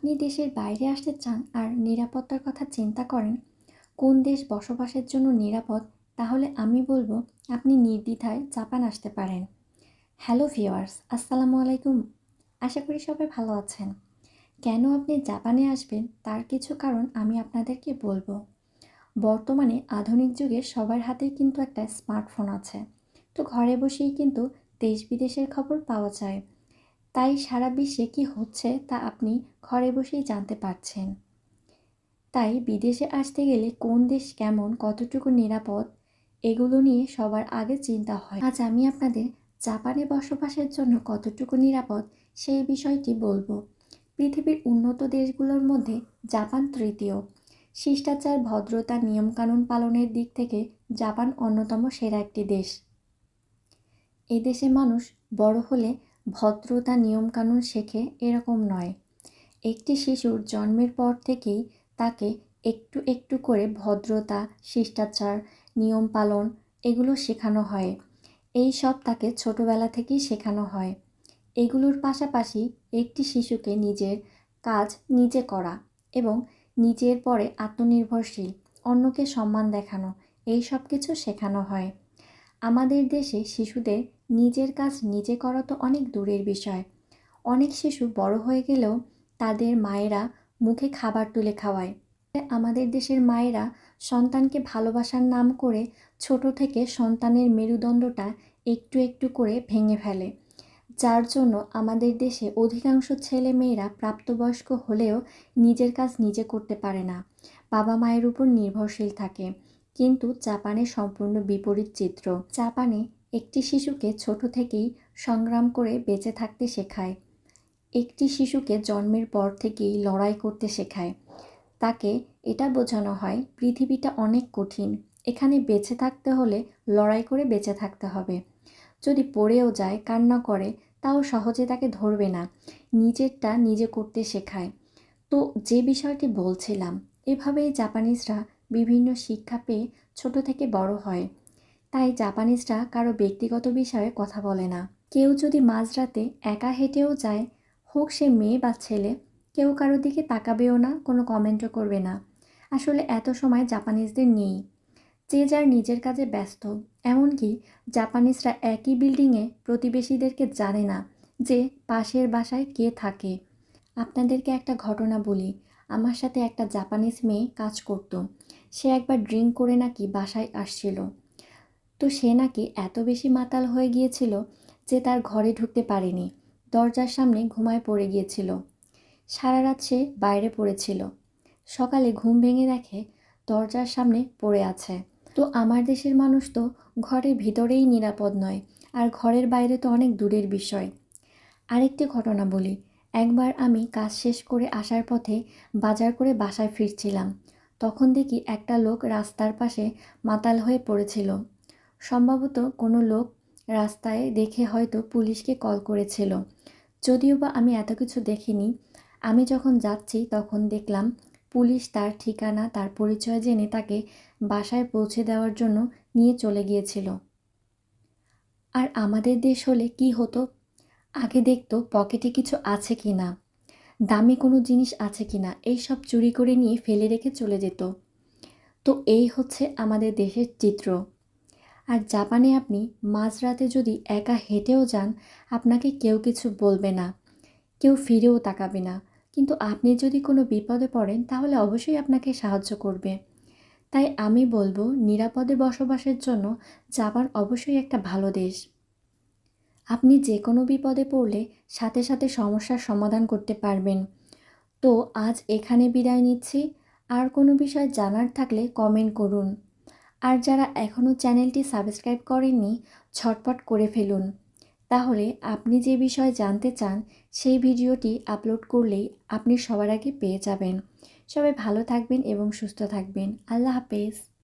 আপনি দেশের বাইরে আসতে চান আর নিরাপত্তার কথা চিন্তা করেন কোন দেশ বসবাসের জন্য নিরাপদ, তাহলে আমি বলবো আপনি নির্দ্বিধায় জাপান আসতে পারেন। হ্যালো ভিউয়ার্স, আসসালামু আলাইকুম। আশা করি সবাই ভালো আছেন। কেন আপনি জাপানে আসবেন তার কিছু কারণ আমি আপনাদেরকে বলবো। বর্তমানে আধুনিক যুগে সবার হাতেই কিন্তু একটা স্মার্টফোন আছে। তো ঘরে বসেই কিন্তু দেশ বিদেশের খবর পাওয়া যায়। তাই সারা বিশ্বে কী হচ্ছে তা আপনি ঘরে বসেই জানতে পারছেন। তাই বিদেশে আসতে গেলে কোন দেশ কেমন, কতটুকু নিরাপদ, এগুলো নিয়ে সবার আগে চিন্তা হয়। আজ আমি আপনাদের জাপানে বসবাসের জন্য কতটুকু নিরাপদ সেই বিষয়টি বলবো। পৃথিবীর উন্নত দেশগুলোর মধ্যে জাপান তৃতীয়। শিষ্টাচার, ভদ্রতা, নিয়মকানুন পালনের দিক থেকে জাপান অন্যতম সেরা একটি দেশ। এদেশে মানুষ বড় হলে ভদ্রতা, নিয়মকানুন শেখে এরকম নয়। একটি শিশুর জন্মের পর থেকেই তাকে একটু একটু করে ভদ্রতা, শিষ্টাচার, নিয়ম পালন এগুলো শেখানো হয়। এই সব তাকে ছোটবেলা থেকেই শেখানো হয়। এগুলোর পাশাপাশি একটি শিশুকে নিজের কাজ নিজে করা এবং নিজের পরে আত্মনির্ভরশীল, অন্যকে সম্মান দেখানো, এই সব কিছু শেখানো হয়। আমাদের দেশে শিশুদের নিজের কাজ নিজে করা তো অনেক দূরের বিষয়। অনেক শিশু বড় হয়ে গেলেও তাদের মায়েরা মুখে খাবার তুলে খাওয়ায়। আমাদের দেশের মায়েরা সন্তানকে ভালোবাসার নাম করে ছোট থেকে সন্তানের মেরুদণ্ডটা একটু একটু করে ভেঙে ফেলে, যার জন্য আমাদের দেশে অধিকাংশ ছেলে মেয়েরা প্রাপ্তবয়স্ক হলেও নিজের কাজ নিজে করতে পারে না, বাবা মায়ের উপর নির্ভরশীল থাকে। কিন্তু জাপানে সম্পূর্ণ বিপরীত চিত্র। জাপানে একটি শিশুকে ছোট থেকেই সংগ্রাম করে বেঁচে থাকতে শেখায়। একটি শিশুকে জন্মের পর থেকেই লড়াই করতে শেখায়। তাকে এটা বোঝানো হয় পৃথিবীটা অনেক কঠিন, এখানে বেঁচে থাকতে হলে লড়াই করে বেঁচে থাকতে হবে। যদি পড়েও যায়, কান্না করে, তাও সহজে তাকে ধরবে না, নিজেরটা নিজে করতে শেখায়। তো যে বিষয়টি বলছিলাম, এভাবেই জাপানিজরা বিভিন্ন শিক্ষা পেয়ে ছোট থেকে বড় হয়। তাই জাপানিজরা কারো ব্যক্তিগত বিষয়ে কথা বলে না। কেউ যদি মাঝরাতে একা হেঁটেও যায়, হোক সে মেয়ে বা ছেলে, কেউ কারোর দিকে তাকাবেও না, কোনো কমেন্টও করবে না। আসলে এত সময় জাপানিজদের নেই, যে যার নিজের কাজে ব্যস্ত। এমনকি জাপানিজরা একই বিল্ডিংয়ে প্রতিবেশীদেরকে জানে না যে পাশের বাসায় কে থাকে। আপনাদেরকে একটা ঘটনা বলি। আমার সাথে একটা জাপানিজ মেয়ে কাজ করত। সে একবার ড্রিঙ্ক করে নাকি বাসায় আসছিল। তো সে নাকি এত বেশি মাতাল হয়ে গিয়েছিল যে তার ঘরে ঢুকতে পারেনি, দরজার সামনে ঘুমায় পড়ে গিয়েছিল। সারা রাত সে বাইরে পড়েছিল। সকালে ঘুম ভেঙে দেখে দরজার সামনে পড়ে আছে। তো আমার দেশের মানুষ তো ঘরের ভিতরেই নিরাপদ নয়, আর ঘরের বাইরে তো অনেক দূরের বিষয়। আরেকটি ঘটনা বলি। একবার আমি কাজ শেষ করে আসার পথে বাজার করে বাসায় ফিরছিলাম। তখন দেখি একটা লোক রাস্তার পাশে মাতাল হয়ে পড়েছিল। সম্ভবত কোনো লোক রাস্তায় দেখে হয়তো পুলিশকে কল করেছিল। যদিও বা আমি এত কিছু দেখিনি। আমি যখন যাচ্ছি তখন দেখলাম পুলিশ তার ঠিকানা, তার পরিচয় জেনে তাকে বাসায় পৌঁছে দেওয়ার জন্য নিয়ে চলে গিয়েছিল। আর আমাদের দেশ হলে কি হতো? আগে দেখতো পকেটে কিছু আছে কি না, দামি কোনো জিনিস আছে কি না, এইসব চুরি করে নিয়ে ফেলে রেখে চলে যেত। তো এই হচ্ছে আমাদের দেশের চিত্র। আর জাপানে আপনি মাঝরাতে যদি একা হেঁটেও যান, আপনাকে কেউ কিছু বলবে না, কেউ ফিরেও তাকাবে না। কিন্তু আপনি যদি কোনো বিপদে পড়েন তাহলে অবশ্যই আপনাকে সাহায্য করবে। তাই আমি বলবো নিরাপদে বসবাসের জন্য জাপান অবশ্যই একটা ভালো দেশ। আপনি যে কোনো বিপদে পড়লে সাথে সাথে সমস্যার সমাধান করতে পারবেন। তো আজ এখানে বিদায় নিচ্ছি। আর কোনো বিষয় জানার থাকলে কমেন্ট করুন। আর যারা এখনও চ্যানেলটি সাবস্ক্রাইব করেননি, ঝটপট করে ফেলুন। তাহলে আপনি যে বিষয় জানতে চান সেই ভিডিওটি আপলোড করলেই আপনি সবার আগে পেয়ে যাবেন। সবাই ভালো থাকবেন এবং সুস্থ থাকবেন। আল্লাহ হাফেজ।